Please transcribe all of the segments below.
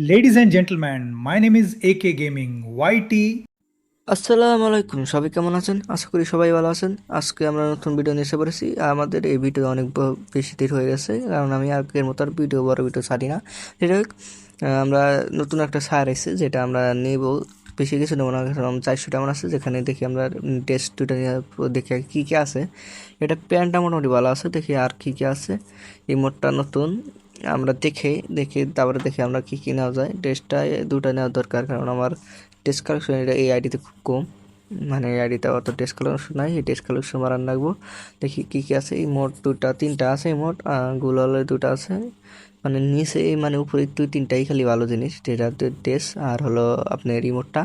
Ladies and gentlemen, my name is AK Gaming YT. আসসালামু আলাইকুম, সবাই কেমন আছেন? আশা করি সবাই ভালো আছেন। আজকে আমরা নতুন ভিডিও নিয়ে এসে পড়েছি। আমাদের এই ভিডিও অনেক বেশি দেরি হয়ে গেছে, কারণ আমি আগের মতো আর বড় ভিডিও ছাড়ি না। সেটা হোক, আমরা নতুন একটা সার এসেছে যেটা আমরা নেব। বেশি কিছু নেবো না, কারণ 400 টাকা আছে, যেখানে দেখি আমরা টেস্ট দুটা নিয়ে দেখি কী কী আছে। এটা প্যান্টটা মোটামুটি ভালো আছে, দেখি আর কী কী আছে। রিমোটটা নতুন, আমরা দেখে তারপরে দেখি আমরা কী কী নেওয়া যায়। টেস্টটা দুটা নেওয়া দরকার, কারণ আমার টেস্ট কালেকশন এটা এই আইডিতে খুব কম। মানে এই আইডিতে অত টেস্ট কালেকশন নাই, এই টেস্ট কালেকশন বাড়ান লাগবো। দেখি কী কী আছে। এই মোট তিনটা আছে, এই মোট গুলালের দুটো আছে। মানে নিচে মানে উপরে তিনটাই খালি ভালো জিনিস, যেটা টেস্ট আর হলো আপনার রিমোটটা।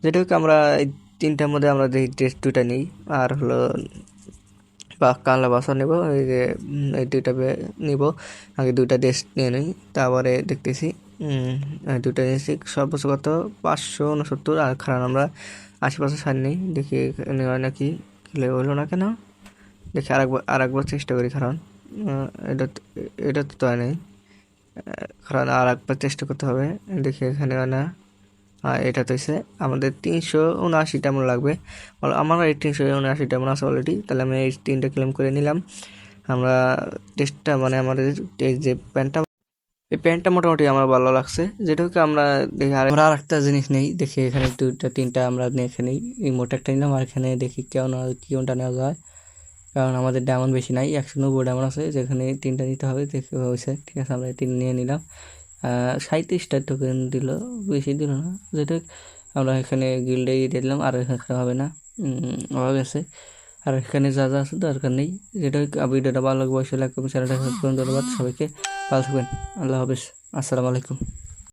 যেটা হোক, আমরা এই তিনটার মধ্যে আমরা দেখি টেস্ট দুটা নিই। আর হলো বা কালা বাসা নেব, এই যে এই দুইটা নিব। আগে দুইটা টেস্ট নিয়ে নিই, তারপরে দেখতেছি। দুইটা নিয়েছি, সর্বোচ্চ কত 569, আর খারাপ আমরা 80% সার নেই। দেখি নেওয়া নাকি খেলে হলো না কেন। দেখি আরেকবার চেষ্টা করি, কারণ এটা এটা তো হয় নাই। কারণ আর একবার চেষ্টা করতে হবে। দেখি এখানে হয় না। এটা তো হচ্ছে আমাদের 379 মন লাগবে। আমার এই 379 মন আছে অলরেডি, তাহলে আমি এই তিনটা ক্লেম করে নিলাম। আমরা টেস্টটা মানে আমাদের এই যে প্যান্টটা, এই প্যান্টটা মোটামুটি আমার ভালো লাগছে। যেটা হচ্ছে আমরা দেখি আমরা আর একটা জিনিস নেই। দেখি এখানে দুইটা তিনটা আমরা দেখে নিই। এই মোটা একটা নিলাম, আর এখানে দেখি কোনটা নেওয়া যায়। কারণ আমাদের ডায়মন্ড বেশি নাই, 190 ডায়মন্ড আছে, যেখানে তিনটা নিতে হবে। দেখে হয়েছে, ঠিক আছে, আমরা তিন নিয়ে নিলাম। 37টা টোকেন দিল, বেশি দিল না। যেটা আমরা এখানে গিল্ডে দিলাম, আর এখানে হবে না, হয়ে গেছে। আর এখানে যা যা আছে দরকার নেই। যেটা ভিডিওটা ভালো লাগবে অবশ্যই লাইক করবেন, চ্যানেলটা সাবস্ক্রাইব করুন। ধন্যবাদ সবাইকে, ভালো থাকবেন, আল্লাহ হাফেজ, আসসালামু আলাইকুম।